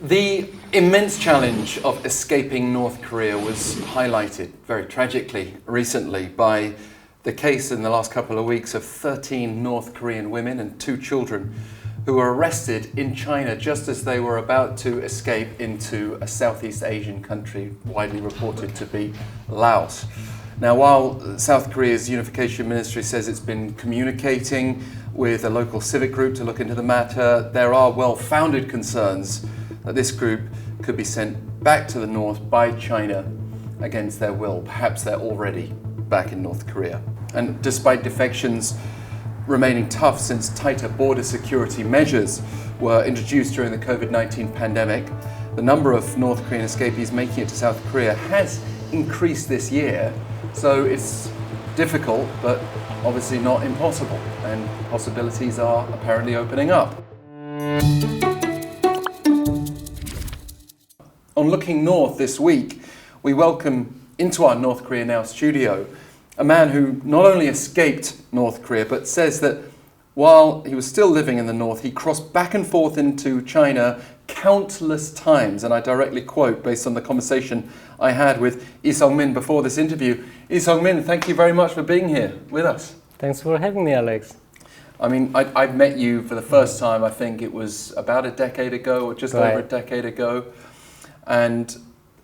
The immense challenge of escaping North Korea was highlighted very tragically recently by the case in the last couple of weeks of 13 North Korean women and 2 children who were arrested in China just as they were about to escape into a Southeast Asian country widely reported to be Laos. Now, while South Korea's Unification Ministry says it's been communicating with a local civic group to look into the matter, there are well-founded concerns that this group could be sent back to the north by China against their will. Perhaps they're already back in North Korea. And despite defections remaining tough since tighter border security measures were introduced during the COVID-19 pandemic, the number of North Korean escapees making it to South Korea has increased this year. So it's difficult, but obviously not impossible, and possibilities are apparently opening up. On Looking North this week, we welcome into our North Korea Now studio a man who not only escaped North Korea, but says that while he was still living in the north, he crossed back and forth into China countless times. And I directly quote based on the conversation I had with Lee-Seong-min before this interview. Lee-Seong-min, thank you very much for being here with us. Thanks for having me, Alex. I mean, I've met you for the first time, I think it was about a decade ago or just over a decade ago. And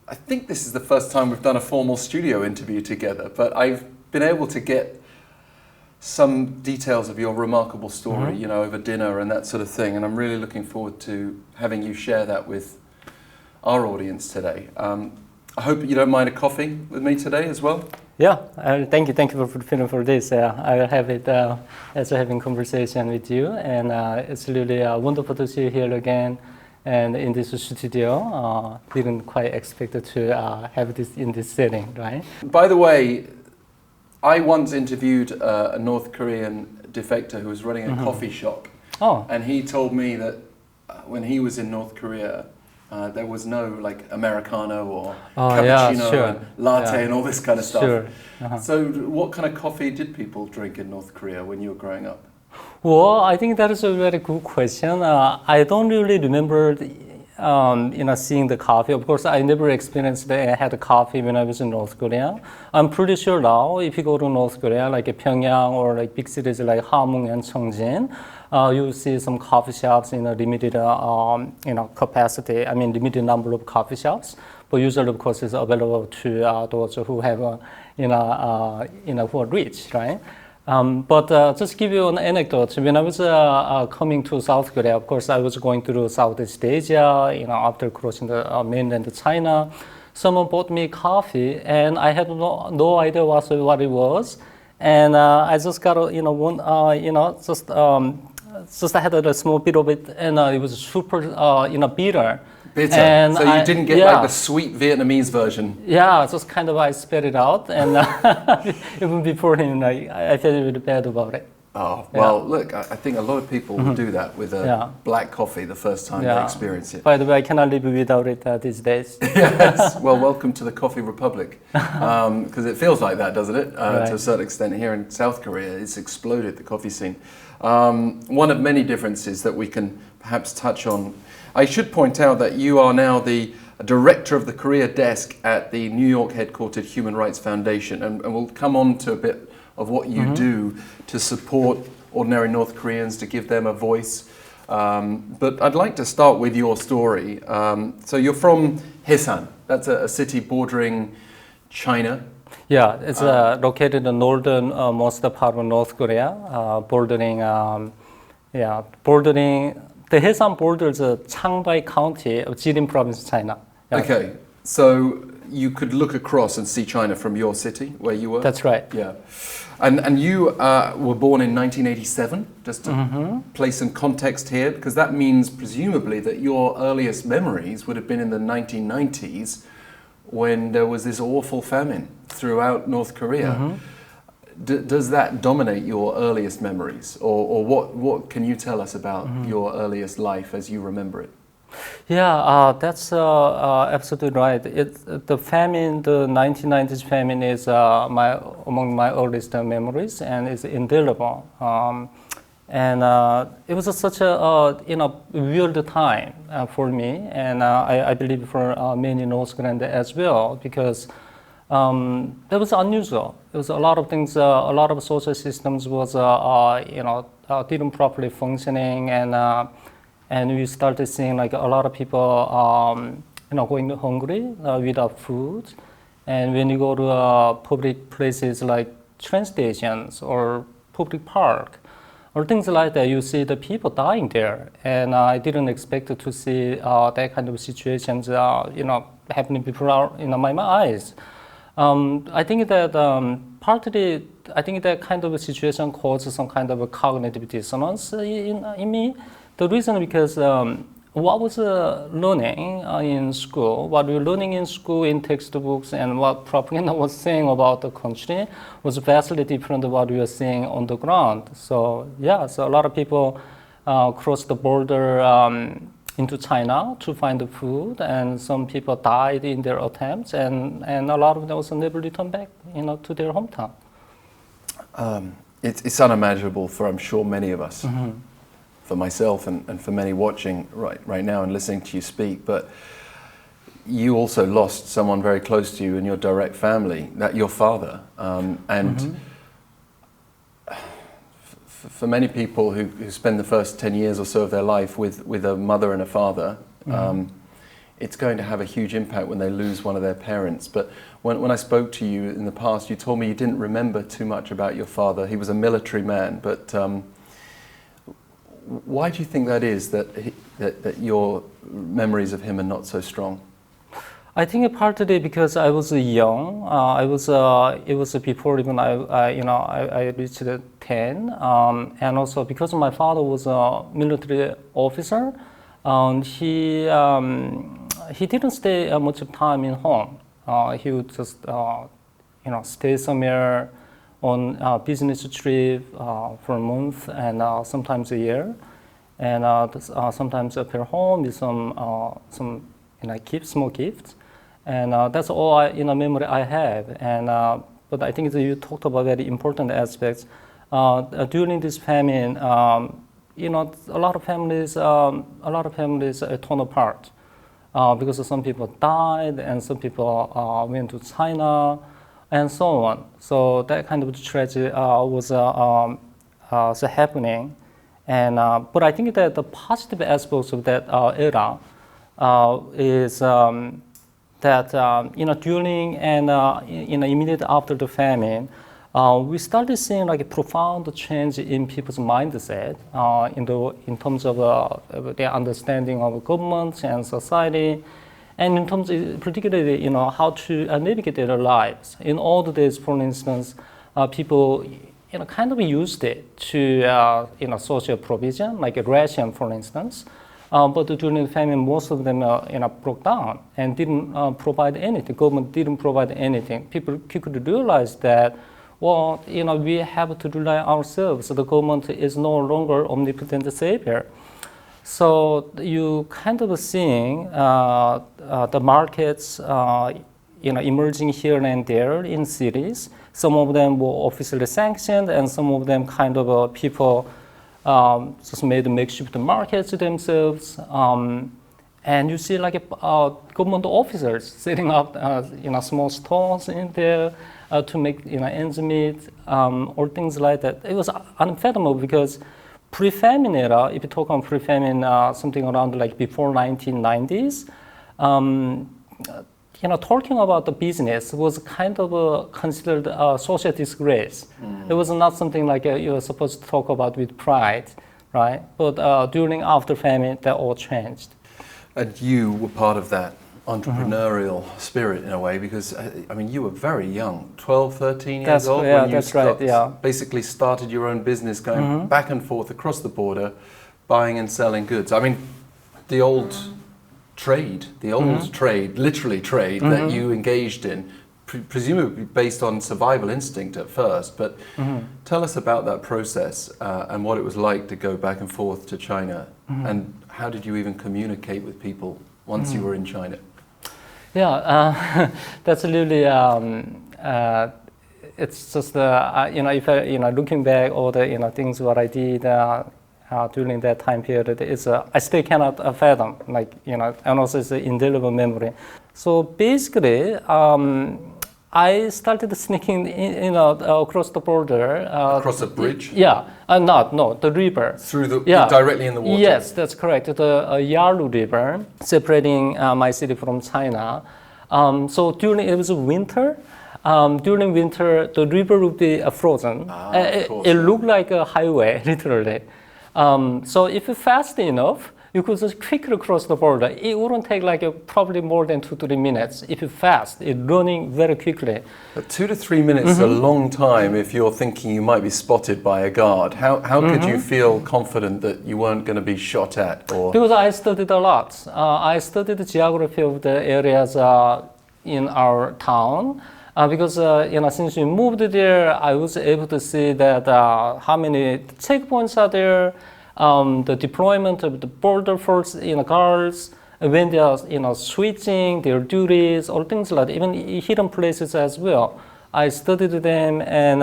I think this is the first time we've done a formal studio interview together, but I've been able to get some details of your remarkable story, you know, over dinner and that sort of thing. And I'm really looking forward to having you share that with our audience today. I hope you don't mind a coffee with me today as well. Yeah, thank you for this. I'll have it as having conversation with you, and it's really wonderful to see you here again. And in this studio, didn't quite expect to have this in this setting, right? By the way, I once interviewed a North Korean defector who was running a coffee shop. Oh. And he told me that when he was in North Korea, there was no like Americano or cappuccino and latte and all this kind of stuff. Sure. So what kind of coffee did people drink in North Korea when you were growing up? Well, I think that is a very good question. I don't really remember, seeing the coffee. Of course, I never experienced that I had coffee when I was in North Korea. I'm pretty sure now, if you go to North Korea, like Pyongyang or like big cities like Hamhung and Cheongjin, you see some coffee shops in a limited, capacity. I mean, limited number of coffee shops. But usually, of course, it's available to those who have, who are rich, right? But just give you an anecdote. When I was coming to South Korea, of course, I was going through Southeast Asia, after crossing the mainland China. Someone bought me coffee, and I had no idea what it was. And I just got, just I had a small bit of it, and it was super, bitter. Bitter. And so you didn't get like the sweet Vietnamese version. Yeah, just kind of I spit it out, and even before him, I felt really bad about it. Oh, well, look, I think a lot of people will do that with a black coffee the first time they experience it. By the way, I cannot live without it these days. Yes, well, welcome to the Coffee Republic, because it feels like that, doesn't it? To a certain extent here in South Korea, it's exploded, the coffee scene. One of many differences that we can perhaps touch on. I should point out that you are now the director of the Korea desk at the New York headquartered Human Rights Foundation, and we'll come on to a bit of what you do to support ordinary North Koreans, to give them a voice. But I'd like to start with your story. So you're from Haesan, that's a city bordering China. Yeah, it's located in the northern most part of North Korea, bordering. The Haesan borders Changbai County of Jilin Province, China. Yeah. Okay, so you could look across and see China from your city where you were? That's right. Yeah. And you were born in 1987, just to place some context here, because that means presumably that your earliest memories would have been in the 1990s when there was this awful famine throughout North Korea. Does that dominate your earliest memories, or what can you tell us about your earliest life as you remember it? Yeah, that's absolutely right. The famine, the 1990s famine, is among my earliest memories, and it's indelible. And it was such a weird time for me, and I believe for many North Koreans as well, because that was unusual. There was a lot of things, a lot of social systems was didn't properly functioning, and we started seeing like a lot of people going hungry without food. And when you go to public places like train stations or public park or things like that, you see the people dying there. And I didn't expect to see that kind of situations, happening before my eyes. I think that partly, I think that kind of a situation caused some kind of a cognitive dissonance in me. The reason because what was learning in school, what we were learning in school in textbooks and what propaganda was saying about the country was vastly different than what we were seeing on the ground. So yeah, so a lot of people crossed the border into China to find the food, and some people died in their attempts, and a lot of them also never returned back, to their hometown. It's unimaginable for, I'm sure, many of us. Mm-hmm. For myself and for many watching right now and listening to you speak, but you also lost someone very close to you in your direct family, that your father, and mm-hmm. For many people who spend the first 10 years or so of their life with a mother and a father, mm-hmm. It's going to have a huge impact when they lose one of their parents. But when I spoke to you in the past, you told me you didn't remember too much about your father. He was a military man, but why do you think that is, that your memories of him are not so strong? I think partly because I was young. It was before even I reached 10, and also because my father was a military officer. He didn't stay much of time in home. He would just stay somewhere on a business trip for a month and sometimes a year, and sometimes appear home with some small gifts, and that's all memory I have. And but I think that you talked about very important aspects during this famine. A lot of families torn apart because some people died and some people went to China, and so on. So that kind of tragedy was happening, and but I think that the positive aspects of that era is that during and immediately after the famine, we started seeing like a profound change in people's mindset in terms of their understanding of government and society. And in terms of particularly, how to navigate their lives. In old days, for instance, people, kind of used it to, social provision, like a ration, for instance. But during the famine, most of them, broke down and didn't provide anything. The government didn't provide anything. People quickly realized that, well, we have to rely on ourselves. The government is no longer omnipotent savior. So you kind of seeing the markets, emerging here and there in cities. Some of them were officially sanctioned, and some of them kind of people just made makeshift markets themselves. And you see like government officers setting up, small stores in there to make, ends meet, or things like that. It was unfathomable because pre-famine era, if you talk on pre-famine, something around like before 1990s, talking about the business was kind of considered a social disgrace. It was not something like you were supposed to talk about with pride, right? But during after famine, that all changed. And you were part of that entrepreneurial spirit in a way, because you were very young, 12, 13 years old when you basically started your own business, going back and forth across the border, buying and selling goods. The old trade, literally trade that you engaged in, presumably based on survival instinct at first, but tell us about that process and what it was like to go back and forth to China, and how did you even communicate with people once you were in China? Yeah, that's really it's just if looking back all the things what I did during that time period, I still cannot fathom, and also it's an indelible memory. So basically, I started sneaking across the border. Across a bridge? Yeah, the river. Directly in the water? Yes, that's correct. The Yalu River separating my city from China. So it was winter. During winter, the river would be frozen. It looked like a highway, literally. So if you're fast enough, you could just quickly cross the border. It wouldn't take probably more than 2 to 3 minutes. If you're fast, it's running very quickly. But 2 to 3 minutes is a long time if you're thinking you might be spotted by a guard. How could you feel confident that you weren't going to be shot at? Or? Because I studied a lot. I studied the geography of the areas in our town. Because since we moved there, I was able to see that how many checkpoints are there, the deployment of the border force guards, when they are switching their duties, or things like that, even hidden places as well. I studied them, and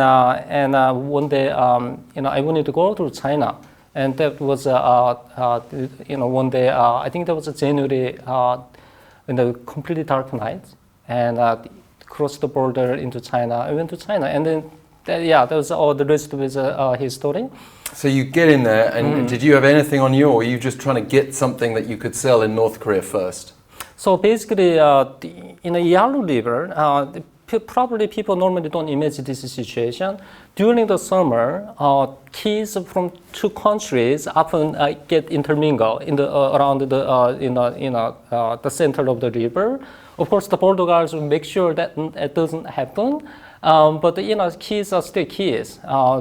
one day I wanted to go to China, and that was one day I think that was January in the completely dark night, and crossed the border into China. I went to China, and then that was all. The rest of his story. So you get in there, and did you have anything on you, or were you just trying to get something that you could sell in North Korea first? So basically, in the Yalu River, probably people normally don't imagine this situation. During the summer, kids from two countries often get intermingled around the center of the river. Of course, the border guards will make sure that it doesn't happen. But kids are still kids.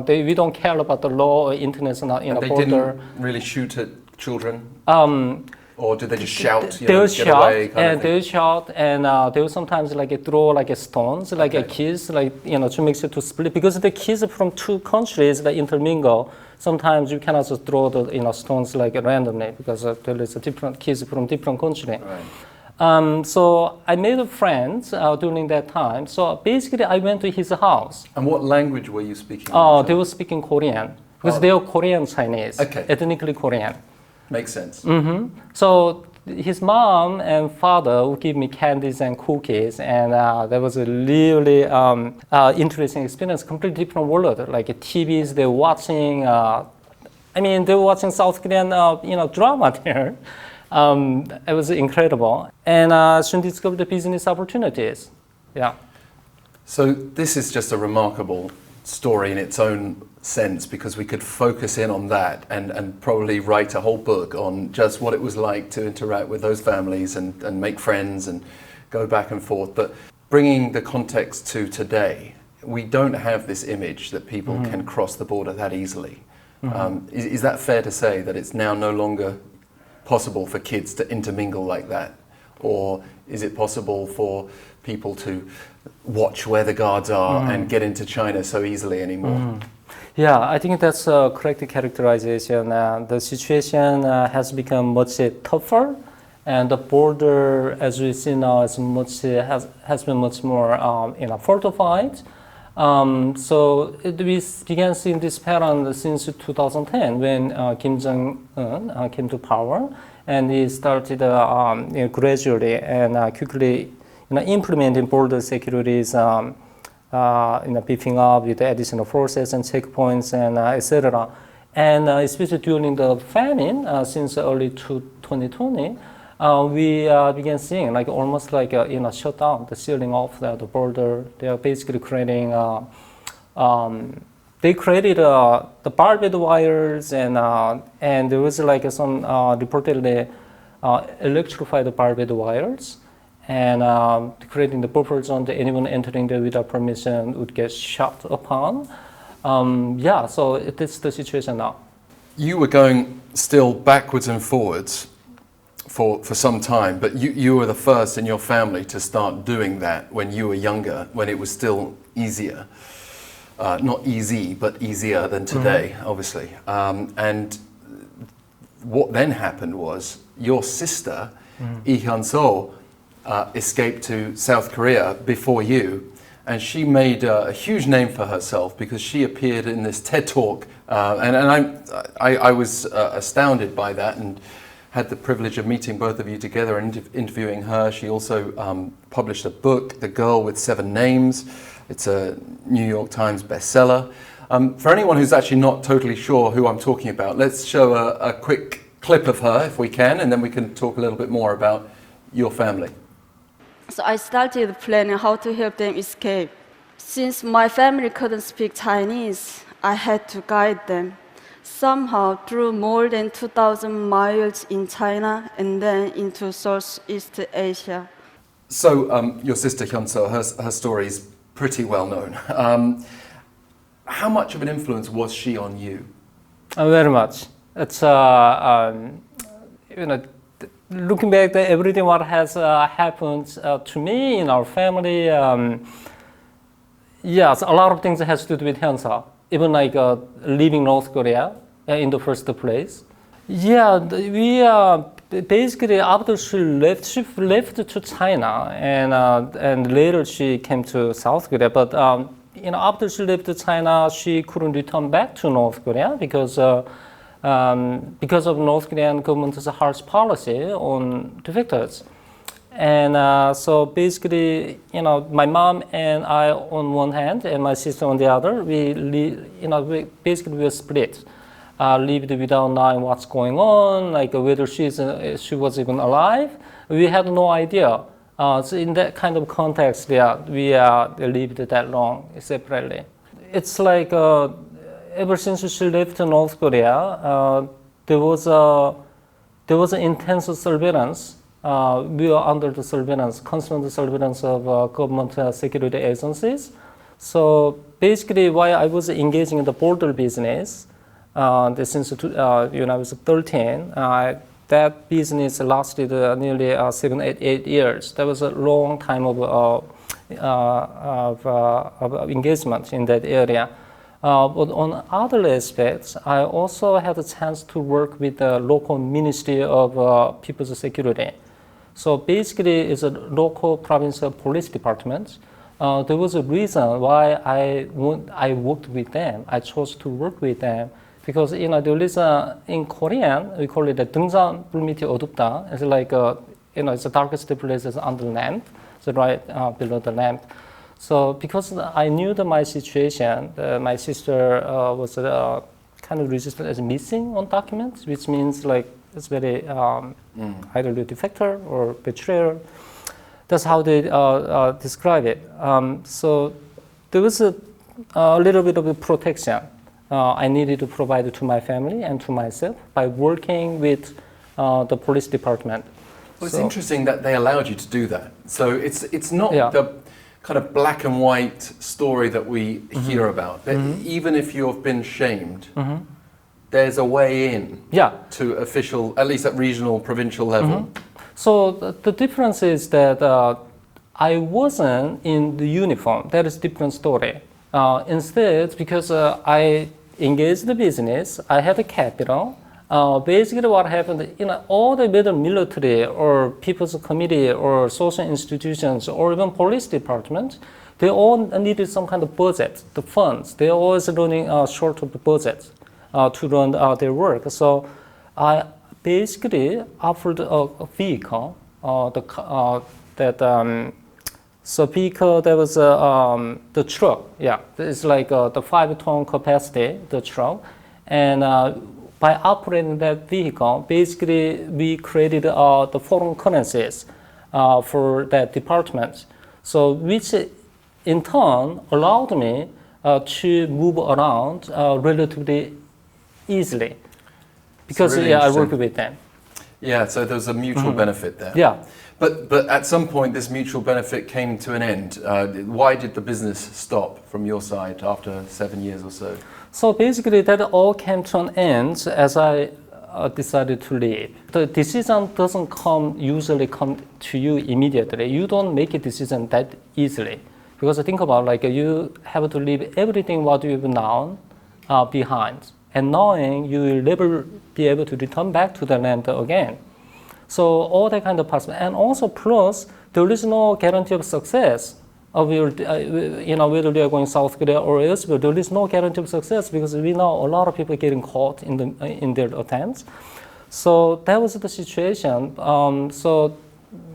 We don't care about the law or international border. They didn't really shoot at children. Or did they just shout? They would shout, and they would shout, and they would sometimes throw stones, kids, to make sure to split. Because the kids from two countries intermingle, sometimes you cannot just throw the stones randomly because there is different kids from different countries. Right. So I made friends during that time. So basically, I went to his house. And what language were you speaking? They were speaking Korean because they are Korean Chinese, ethnically Korean. Makes sense. Mm-hmm. So his mom and father would give me candies and cookies, and that was a really interesting experience. Completely different world. TVs, they were watching. They were watching South Korean, drama there. It was incredible, and soon discovered the business opportunities. Yeah. So this is just a remarkable story in its own sense, because we could focus in on that and probably write a whole book on just what it was like to interact with those families and make friends and go back and forth. But bringing the context to today, we don't have this image that people can cross the border that easily. Is that fair to say that it's now no longer possible for kids to intermingle like that? Or is it possible for people to watch where the guards are and get into China so easily anymore? Yeah, I think that's a correct characterization. The situation has become much tougher, and the border, as we see now, has been much more fortified. So we began seeing this pattern since 2010 when Kim Jong-un came to power, and he started gradually and quickly implementing border securities, beefing up with additional forces and checkpoints and etc. And especially during the famine since early 2020, we began seeing almost shut down, the sealing off the border. They are basically creating. They created the barbed wires and there was some reportedly electrified barbed wires. And creating the buffer zone that anyone entering there without permission would get shot upon. So it is the situation now. You were going still backwards and forwards for some time, but you were the first in your family to start doing that when you were younger, when it was still easier. Not easy, but easier than today, obviously. And what then happened was your sister, Lee-Hyeon-seo, escaped to South Korea before you, and she made a huge name for herself because she appeared in this TED Talk, and I was astounded by that, and had the privilege of meeting both of you together and interviewing her. She also published a book, The Girl with Seven Names. It's a New York Times bestseller. For anyone who's actually not totally sure who I'm talking about, let's show a quick clip of her if we can, and then we can talk a little bit more about your family. So I started planning how to help them escape. Since my family couldn't speak Chinese, I had to guide them. Somehow through more than 2,000 miles in China and then into Southeast Asia. So your sister Hyun-seo, her story is pretty well known. How much of an influence was she on you? Very much. It's looking back at everything what has happened to me in our family. Yes, a lot of things has to do with Hyun-seo. Even like leaving North Korea in the first place. Yeah, we basically after she left to China, and later she came to South Korea. But after she left to China, she couldn't return back to North Korea because of North Korean government's harsh policy on defectors. And so basically, my mom and I on one hand, and my sister on the other, we were split. Lived without knowing what's going on, like whether she was even alive. We had no idea. So in that kind of context, we lived that long separately. It's like ever since she left North Korea, there was an intense surveillance. We were under the surveillance, constant surveillance of government security agencies. So basically, while I was engaging in the border business, since when I was 13, that business lasted nearly 8 years. That was a long time of engagement in that area. But on other aspects, I also had a chance to work with the local Ministry of People's Security. So basically, it's a local provincial police department. There was a reason why I worked with them. I chose to work with them. Because there is in Korean we call it the 등산 불밑이 어둡다. It's like it's the darkest places on the land, so right below the land. So because I knew my situation, my sister was kind of registered as missing on documents, which means like it's very either a defector or betrayer. That's how they describe it. So there was a little bit of a protection. I needed to provide to my family and to myself by working with the police department. Well, it's interesting that they allowed you to do that. So it's not the kind of black and white story that we hear about. That even if you have been shamed, there's a way in to official, at least at regional, provincial level. So the difference is that I wasn't in the uniform. That is a different story. Instead, because I engaged the business, I had a capital. Basically, what happened, all the whether military or people's committee or social institutions or even police department, they all needed some kind of budget, the funds. They're always running short of the budget to run their work. So I basically offered a vehicle So vehicle, there was the truck, it's like the 5-ton capacity, the truck. And by operating that vehicle, basically we created the foreign currencies for that department. So which in turn allowed me to move around relatively easily. Because really I work with them. Yeah, so there's a mutual benefit there. Yeah. But at some point, this mutual benefit came to an end. Why did the business stop from your side after 7 years or so? So basically, that all came to an end as I decided to leave. The decision doesn't usually come to you immediately. You don't make a decision that easily. Because think about you have to leave everything what you've known behind. And knowing you will never be able to return back to the land again. So all that kind of possible, and also plus there is no guarantee of success. whether they are going South Korea or elsewhere, there is no guarantee of success because we know a lot of people getting caught in their attempts. So that was the situation. So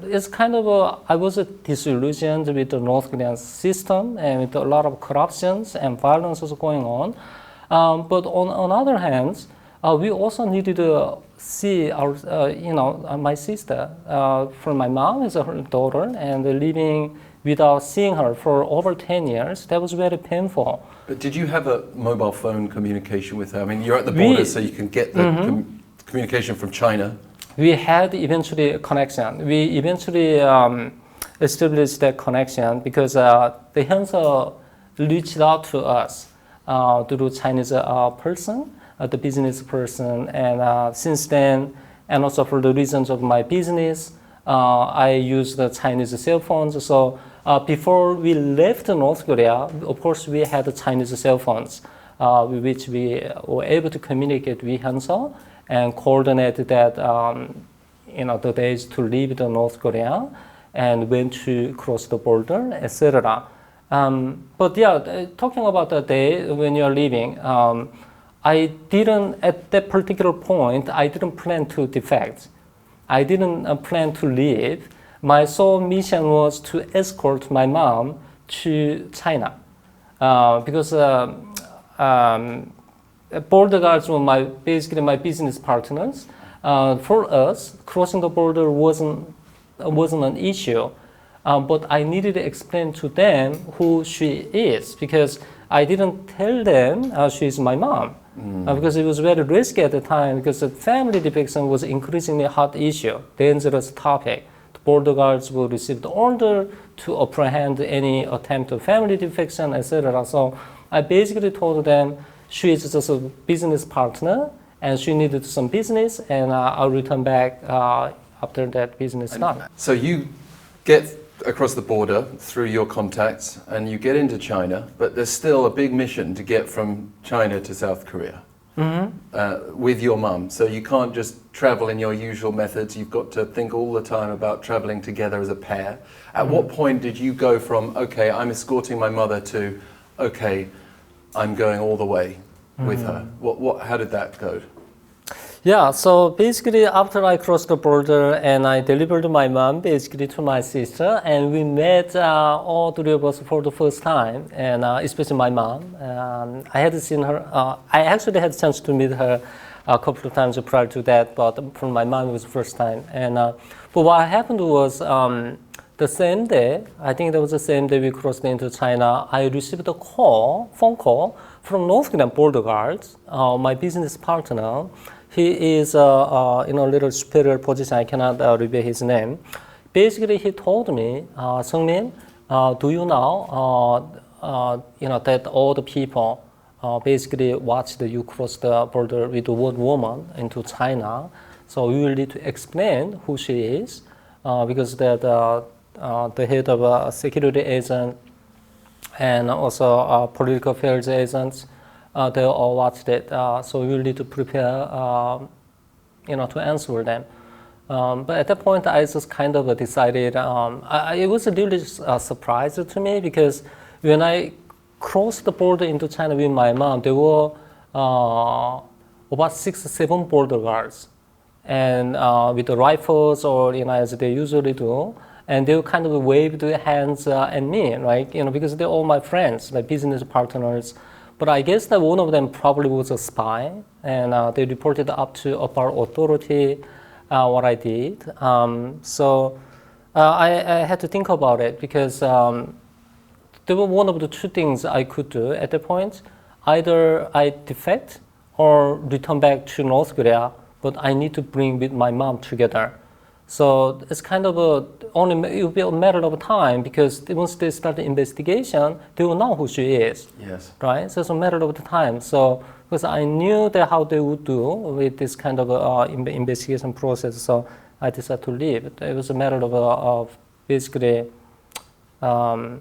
it's kind of I was disillusioned with the North Korean system and with a lot of corruptions and violence was going on. But on other hand, we also needed to see our, my sister, from my mom is her daughter, and living without seeing her for over 10 years. That was very painful. But did you have a mobile phone communication with her? I mean, you're at the border, so you can get the communication from China. We had eventually a connection. We eventually established that connection because Lee-Hyeon-seo reached out to us through Chinese person, the business person, and since then, and also for the reasons of my business, I use the Chinese cell phones. So before we left North Korea, of course, we had the Chinese cell phones, with which we were able to communicate with Hyun-seo and coordinate that, the days to leave the North Korea and when to cross the border, etc. But yeah, talking about the day when you're leaving, I didn't, at that particular point, I didn't plan to defect. I didn't plan to leave. My sole mission was to escort my mom to China because border guards were basically my business partners. For us, crossing the border wasn't an issue, but I needed to explain to them who she is because I didn't tell them she's my mom. Because it was very risky at the time because the family defection was increasingly hot issue, dangerous topic. The border guards will receive the order to apprehend any attempt of family defection, etc. So I basically told them she is just a business partner and she needed some business and I'll return back after that business done. So you get across the border through your contacts and you get into China, but there's still a big mission to get from China to South Korea with your mum. So you can't just travel in your usual methods. You've got to think all the time about traveling together as a pair. At what point did you go from, okay, I'm escorting my mother to, okay, I'm going all the way with her? How did that go? Yeah, so basically after I crossed the border and I delivered my mom basically to my sister and we met all three of us for the first time and especially my mom. I had seen her, I actually had a chance to meet her a couple of times prior to that, but for my mom it was the first time. And but what happened was the same day, I think that was the same day we crossed into China, I received a phone call from North Korean border guards, my business partner. He is in a little superior position. I cannot reveal his name. Basically, he told me, Seong-min, do you know, that all the people basically watched you cross the border with one woman into China. So we will need to explain who she is, because that the head of a security agent and also political affairs agents. They all watched it, so we will need to prepare, to answer them. But at that point, I just kind of decided. It was a really surprise to me because when I crossed the border into China with my mom, there were about 6 or 7 border guards, and with the rifles or as they usually do. And they kind of waved their hands at me, right? Because they're all my friends, my business partners. But I guess that one of them probably was a spy, and they reported up to upper authority what I did. So I had to think about it because there were one of the two things I could do at that point. Either I defect or return back to North Korea, but I need to bring with my mom together. So it's kind of it will be a matter of time because once they start the investigation, they will know who she is. Yes. Right? So it's a matter of time. So because I knew that how they would do with this kind of investigation process, so I decided to leave. It was a matter of basically a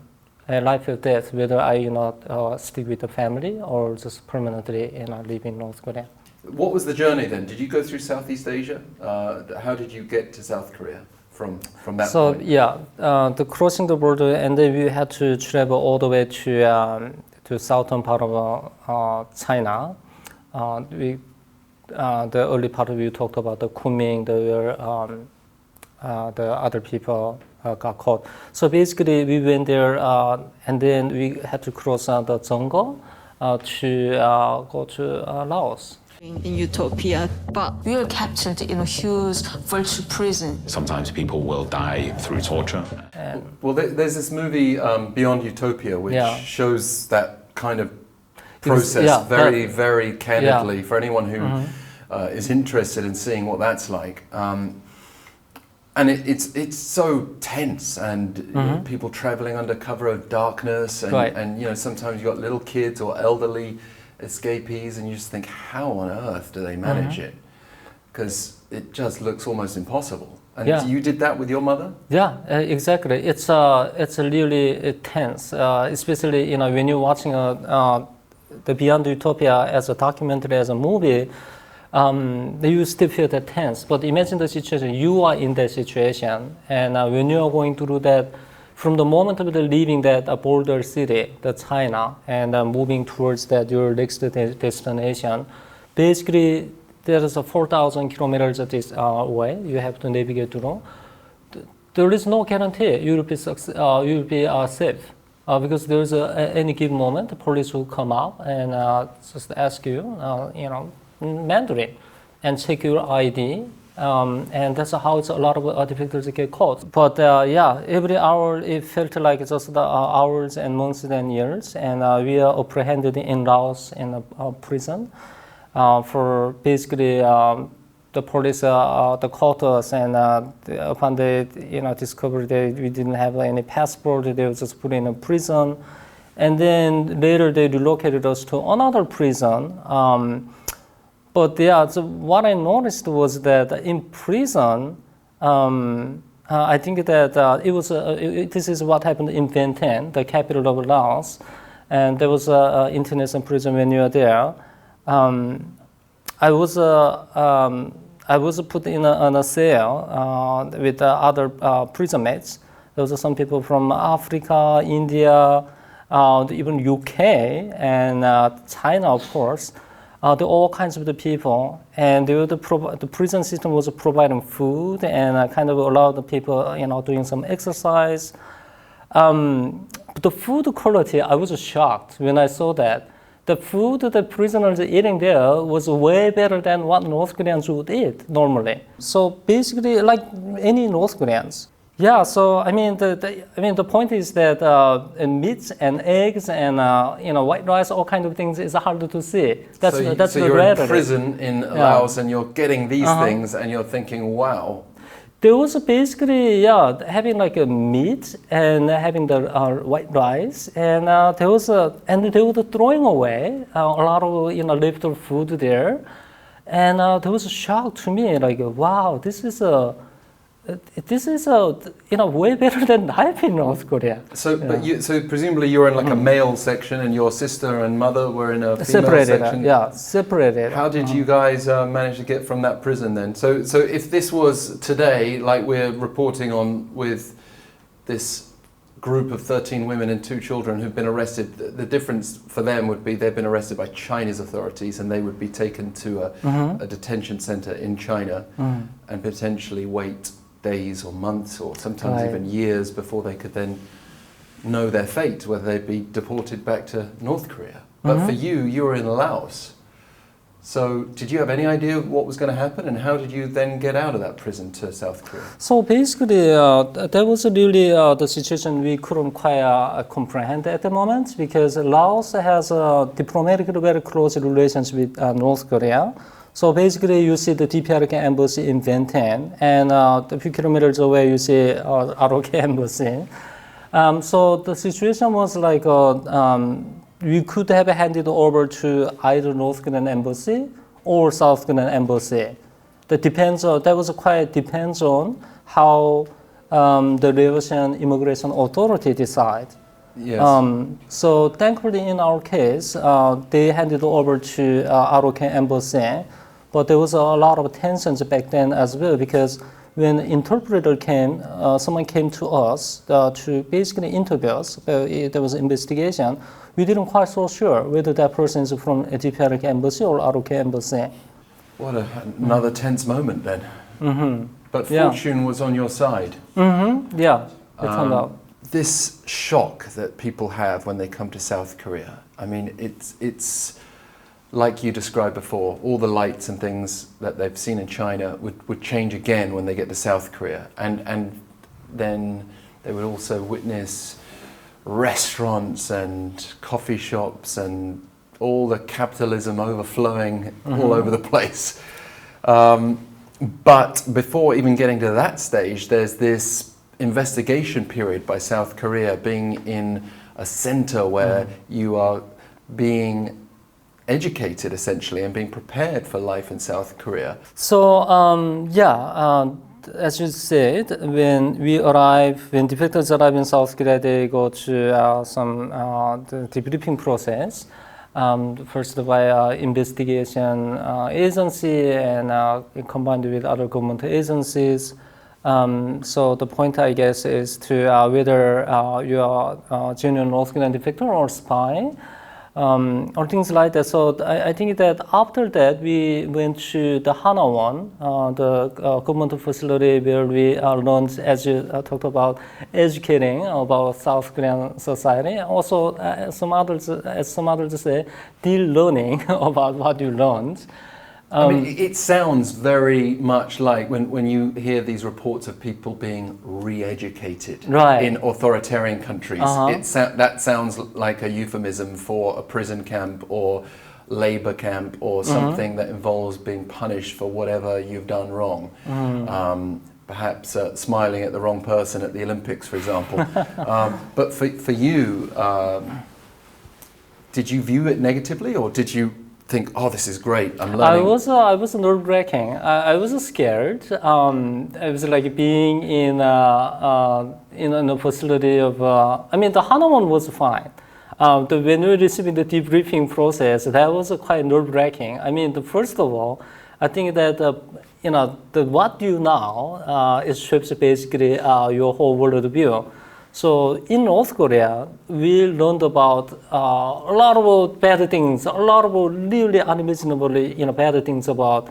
life or death, whether I stick with the family or just permanently live in North Korea. What was the journey then? Did you go through Southeast Asia? How did you get to South Korea from that So point? yeah, the crossing the border, and then we had to travel all the way to southern part of China. The early part of you talked about the Kunming, where the other people got caught. So basically, we went there, and then we had to cross the jungle to go to Laos. In Utopia, but we were captured in a huge virtual prison. Sometimes people will die through torture. Well, there's this movie, Beyond-Utopia, which Yeah. shows that kind of process yeah, very, very candidly yeah. for anyone who is interested in seeing what that's like. And it's so tense, and you know, people traveling under cover of darkness, and, Right. and you know, sometimes you've got little kids or elderly escapees, and you just think, how on earth do they manage it? Because it just looks almost impossible. And Yeah. you did that with your mother? Yeah, exactly. It's really tense, especially when you're watching the Beyond-Utopia as a documentary, as a movie. You still feel that tense. But imagine the situation, you are in that situation, and when you are going through that, from the moment of the leaving that border city, the China, and moving towards that your next destination, basically there is a 4,000 kilometers away you have to navigate through. There is no guarantee you will be safe. Because there's any given moment, the police will come up and just ask you, Mandarin, and check your ID, and that's how a lot of defectors get caught. But yeah, every hour it felt like just the hours and months and years, and we are apprehended in Laos in a prison for basically the police the caught us, and upon they discovered that we didn't have any passport, they were just put in a prison, and then later they relocated us to another prison. But yeah, so what I noticed was that in prison, I think that it was this is what happened in Vientiane, the capital of Laos, and there was an international prison when you were there. I was put in a cell with other prison mates. There was some people from Africa, India, even UK, and China, of course. There were all kinds of the people, and the prison system was providing food and kind of allowed the people, doing some exercise. But the food quality, I was shocked when I saw that. The food the prisoners eating there was way better than what North Koreans would eat normally. So basically, like any North Koreans. Yeah, so the point is that meats and eggs and white rice, all kinds of things is hard to see. That's so the you're reality. in prison in Laos, and you're getting these things, and you're thinking, wow. There was basically having like a meat and having the white rice, and there was and they were throwing away a lot of leftover food there, and there was a shock to me, like, wow, this is way better than life in North Korea. So, so presumably you were in like a male section, and your sister and mother were in a female section. Separated. How did you guys manage to get from that prison then? So if this was today, like we're reporting on with this group of 13 women and 2 children who've been arrested, the difference for them would be they've been arrested by Chinese authorities, and they would be taken to a detention center in China and potentially wait days or months or sometimes even years before they could then know their fate, whether they'd be deported back to North Korea. But for you were in Laos. So did you have any idea what was going to happen, and how did you then get out of that prison to South Korea? So basically, that was really the situation we couldn't quite comprehend at the moment, because Laos has a diplomatically very close relations with North Korea. So basically, you see the DPRK embassy in Vientiane, and a few kilometers away, you see ROK embassy. So the situation was like we could have handed over to either North Korean embassy or South Korean embassy. That depends on how the Laotian immigration authority decide. Yes. So thankfully, in our case, they handed over to ROK embassy. But there was a lot of tensions back then as well, because when interpreter came, someone came to us to basically interview us. There was an investigation. We didn't quite so sure whether that person is from diplomatic embassy or ROK embassy. What another tense moment then. Mm-hmm. But fortune was on your side. Mm-hmm. Yeah, it turned out. This shock that people have when they come to South Korea, I mean, it's like you described before, all the lights and things that they've seen in China would change again when they get to South Korea. And then they would also witness restaurants and coffee shops and all the capitalism overflowing all over the place. But before even getting to that stage, there's this investigation period by South Korea being in a center where you are being educated essentially and being prepared for life in South Korea. So as you said, when defectors arrive in South Korea, they go to the debriefing process. First by investigation agency and combined with other government agencies. So the point, I guess, is to whether you are a genuine North Korean defector or spy. Or things like that. So I think that after that, we went to the Hanawon, the government facility where we learned, as you talked about, educating about South Korean society. Also, some others say, de-learning about what you learned. I mean, it sounds very much like when you hear these reports of people being re-educated in authoritarian countries. That sounds like a euphemism for a prison camp or labor camp or something that involves being punished for whatever you've done wrong. Perhaps smiling at the wrong person at the Olympics, for example. But for you, did you view it negatively, or did you think, oh, this is great, I'm learning? I was nerve-wracking. I was scared. I was like being in a facility of, the Hanawon was fine. When we were receiving the debriefing process, that was quite nerve-wracking. I mean, first of all, I think that, what you know, it shapes basically your whole worldview. So in North Korea, we learned about a lot of bad things, a lot of really unimaginably bad things about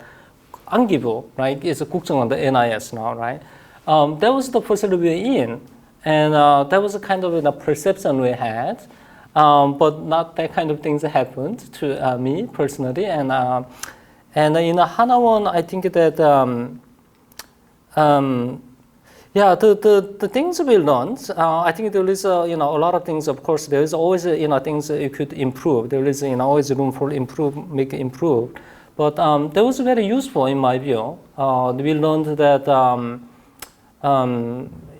Angibu, right? It's a 국정원, the NIS now, right? That was the facility we were in, and that was a kind of a perception we had, but not that kind of things happened to me personally. And in Hanawon, I think that the things we learned, I think there is a lot of things. Of course, there is always things that you could improve. There is always room for improve. But that was very useful in my view. We learned that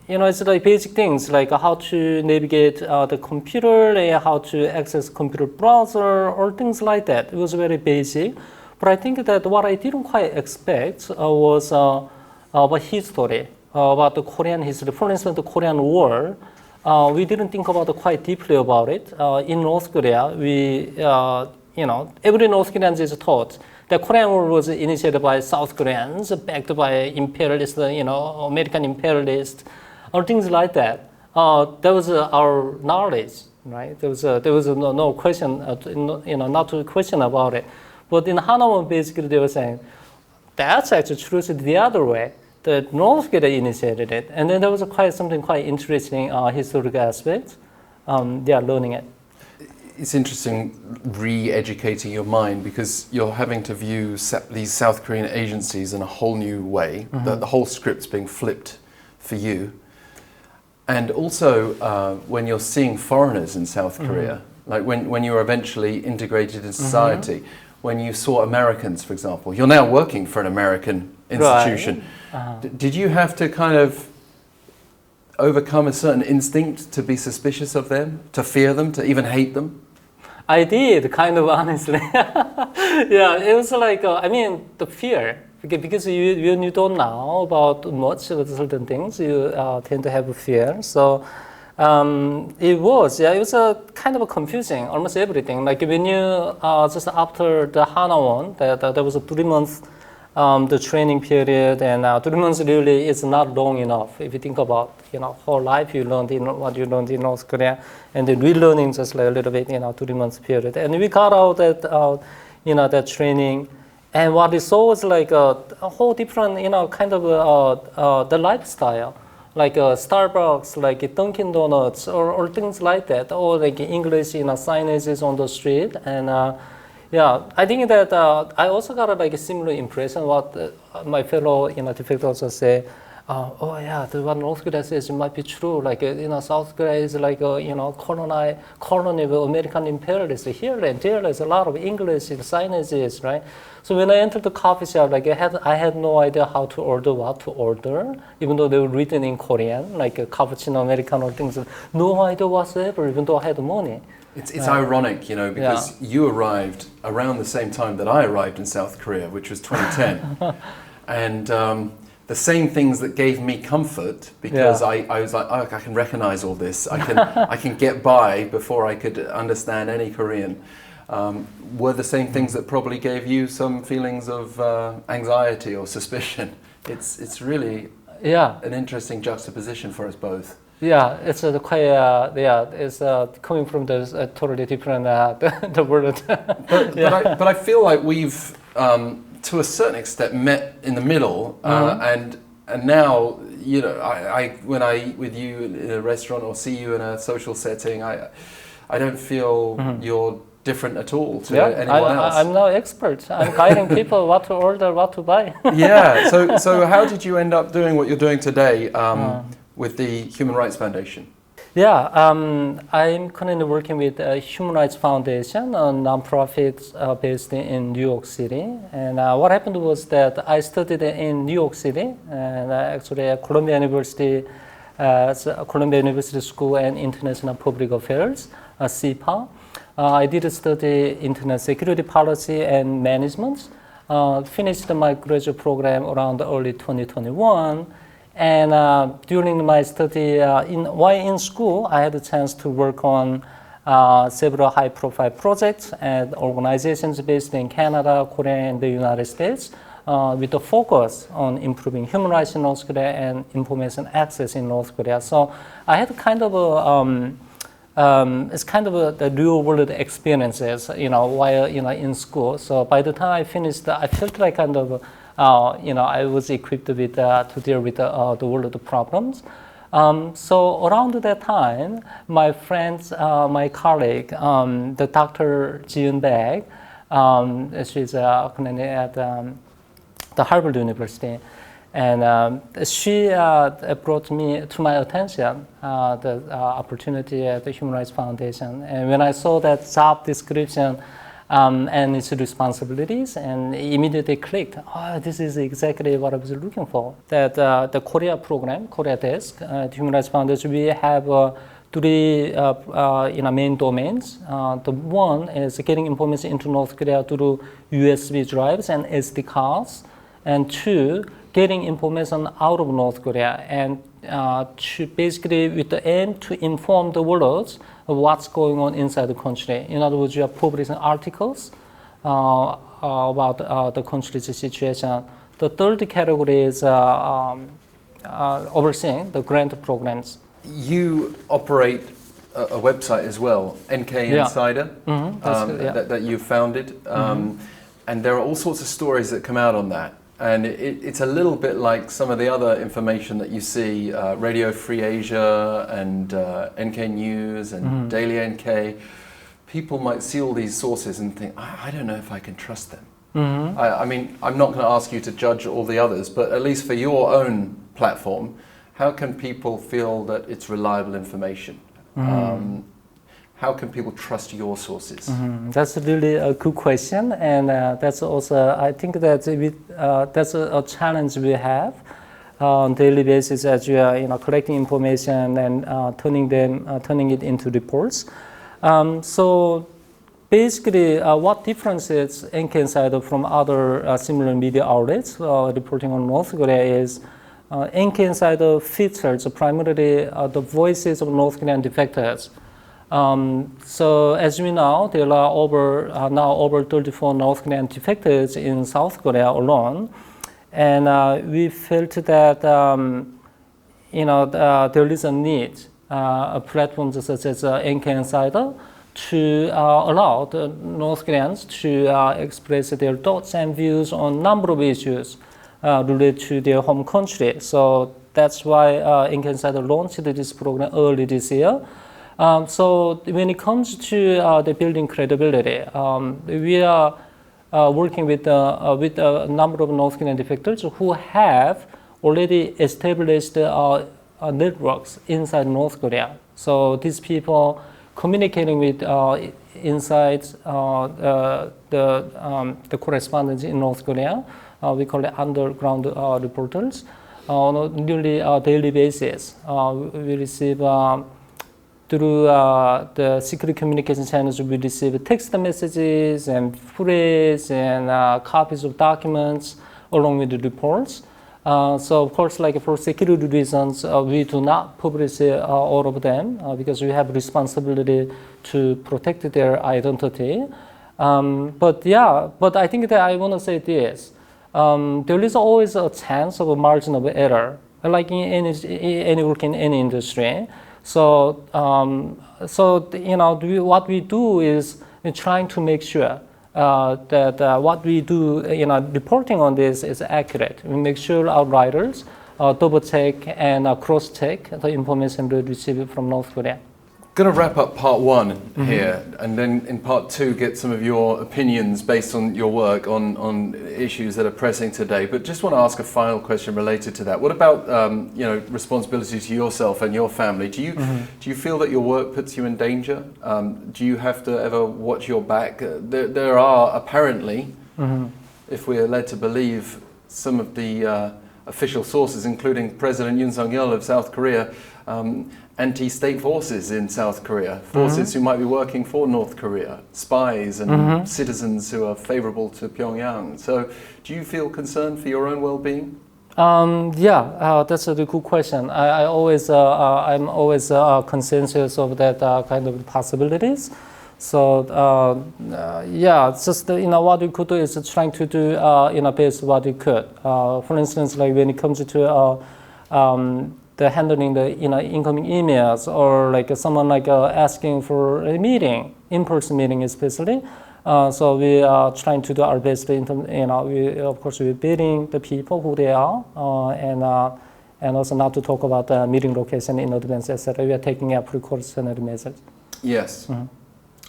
it's like basic things like how to navigate the computer, like how to access computer browser, or things like that. It was very basic. But I think that what I didn't quite expect was about history. About the Korean history, for instance, the Korean War. We didn't think about quite deeply about it. In North Korea, every North Korean is taught that Korean War was initiated by South Koreans, backed by imperialists, American imperialists, or things like that. That was our knowledge, right? There was no question, not to question about it. But in Hanawon, basically, they were saying that's actually true the other way. That North Korea initiated it, and then there was something quite interesting historical aspect. Learning it. It's interesting re-educating your mind because you're having to view these South Korean agencies in a whole new way. The whole script's being flipped for you, and also when you're seeing foreigners in South Korea, like when you were eventually integrated in society, when you saw Americans, for example, you're now working for an American institution. Did you have to kind of overcome a certain instinct to be suspicious of them, to fear them, to even hate them? I did, kind of honestly. It was like, the fear. Because when you don't know about much of certain things, you tend to have fear. So it was kind of confusing, almost everything. Like when you, just after the Hanawon, there was a 3-month the training period, and 3 months really is not long enough. If you think about, whole life you learned in what you learned in North Korea, and then relearning just like a little bit, 3 months period. And we got out that, that training. And what we saw was like a whole different, kind of the lifestyle, like Starbucks, like Dunkin' Donuts, or things like that, or like English, signages on the street. And yeah, I think that I also got like a similar impression what my fellow defectors also say. Oh yeah, what North Korea says might be true. Like South Korea is like colony of American imperialists. Here and there, there's a lot of English signages, right? So when I entered the coffee shop, like I had no idea how to order, what to order, even though they were written in Korean, like cappuccino, Americano, things. No idea whatsoever, even though I had money. It's ironic, because you arrived around the same time that I arrived in South Korea, which was 2010. And the same things that gave me comfort, because I was like, oh, I can recognize all this. I can get by before I could understand any Korean. Were the same things that probably gave you some feelings of anxiety or suspicion. It's really an interesting juxtaposition for us both. Yeah, it's quite it's coming from the totally different the world. But I feel like we've to a certain extent met in the middle, and now when I eat with you in a restaurant or see you in a social setting, I don't feel you're different at all to anyone else. I'm now expert. I'm guiding people what to order, what to buy. Yeah. So how did you end up doing what you're doing today with the Human Rights Foundation? Yeah, I'm currently working with Human Rights Foundation, a nonprofit based in New York City. And what happened was that I studied in New York City, and actually at Columbia University School and International Public Affairs, CIPA. I did study Internet Security Policy and Management. Finished my graduate program around early 2021. And during my study, while in school, I had a chance to work on several high-profile projects and organizations based in Canada, Korea, and the United States, with a focus on improving human rights in North Korea and information access in North Korea. So I had kind of it's kind of the real-world experiences, while in school. So by the time I finished, I felt like kind of I was equipped with to deal with the world problems. So around that time, my friends, my colleague, the Dr. Ji-eun Baek, she's currently at the Harvard University, and she brought to my attention the opportunity at the Human Rights Foundation. And when I saw that job description, and its responsibilities, and immediately clicked. Oh, this is exactly what I was looking for. That the Korea program, Korea Desk, the Human Rights Foundation, we have three main domains. The one is getting information into North Korea through USB drives and SD cards, and two, getting information out of North Korea, and to basically with the aim to inform the world of what's going on inside the country. In other words, you are publishing articles about the country's situation. The third category is overseeing the grant programs. You operate a website as well, NK Insider, that you founded, and there are all sorts of stories that come out on that. And it's a little bit like some of the other information that you see, Radio Free Asia and NK News and Daily NK. People might see all these sources and think, I don't know if I can trust them. I mean, I'm not going to ask you to judge all the others, but at least for your own platform, how can people feel that it's reliable information? How can people trust your sources? That's really a good question, and that's also, I think that that's a challenge we have on daily basis as you are, collecting information and turning it into reports. So basically, what differentiates NK Insider from other similar media outlets reporting on North Korea is NK Insider features primarily the voices of North Korean defectors. So as we know, there are now over 34 North Korean defectors in South Korea alone, and we felt that there is a need platforms such as Anchor Insider to allow the North Koreans to express their thoughts and views on a number of issues related to their home country. So that's why Anchor Insider launched this program early this year. So when it comes to the building credibility, we are working with a number of North Korean defectors who have already established networks inside North Korea. So these people communicating with inside the correspondents in North Korea, we call it underground reporters, on a nearly daily basis. We receive through the secret communication channels, we receive text messages and footage and copies of documents along with the reports. So of course, like for security reasons, we do not publish all of them because we have responsibility to protect their identity. But I think that I want to say this: there is always a chance of a margin of error, like in any work in any industry. So, what we do is trying to make sure that what we do, reporting on this is accurate. We make sure our writers double check and cross check the information we receive from North Korea. Going to wrap up part one here, and then in part two get some of your opinions based on your work on issues that are pressing today. But just want to ask a final question related to that. What about responsibility to yourself and your family? Do you feel that your work puts you in danger? Do you have to ever watch your back? There are apparently, if we are led to believe, some of the official sources, including President Yoon Suk-yeol of South Korea, anti-state forces in South Korea, forces who might be working for North Korea, spies and citizens who are favorable to Pyongyang. So do you feel concerned for your own well-being? That's a good question. I'm always conscientious of that kind of possibilities. So just what we could do is trying to do best what we could. For instance, like when it comes to the handling the incoming emails, or like someone like asking for a meeting, in-person meeting especially. So we are trying to do our best. We're bidding the people who they are, and also not to talk about the meeting location in advance, etc. We are taking a precautionary measures. Yes.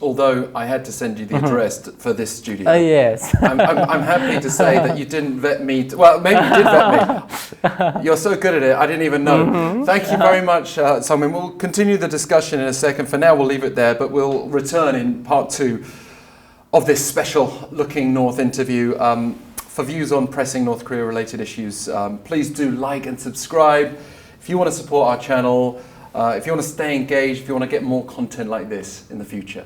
Although I had to send you the address for this studio. Yes. I'm happy to say that you didn't vet me. Well, maybe you did vet me. You're so good at it, I didn't even know. Thank you very much, Sung-min. We'll continue the discussion in a second. For now, we'll leave it there, but we'll return in part two of this special Looking North interview. For views on pressing North Korea-related issues, please do like and subscribe. If you want to support our channel, if you want to stay engaged, if you want to get more content like this in the future.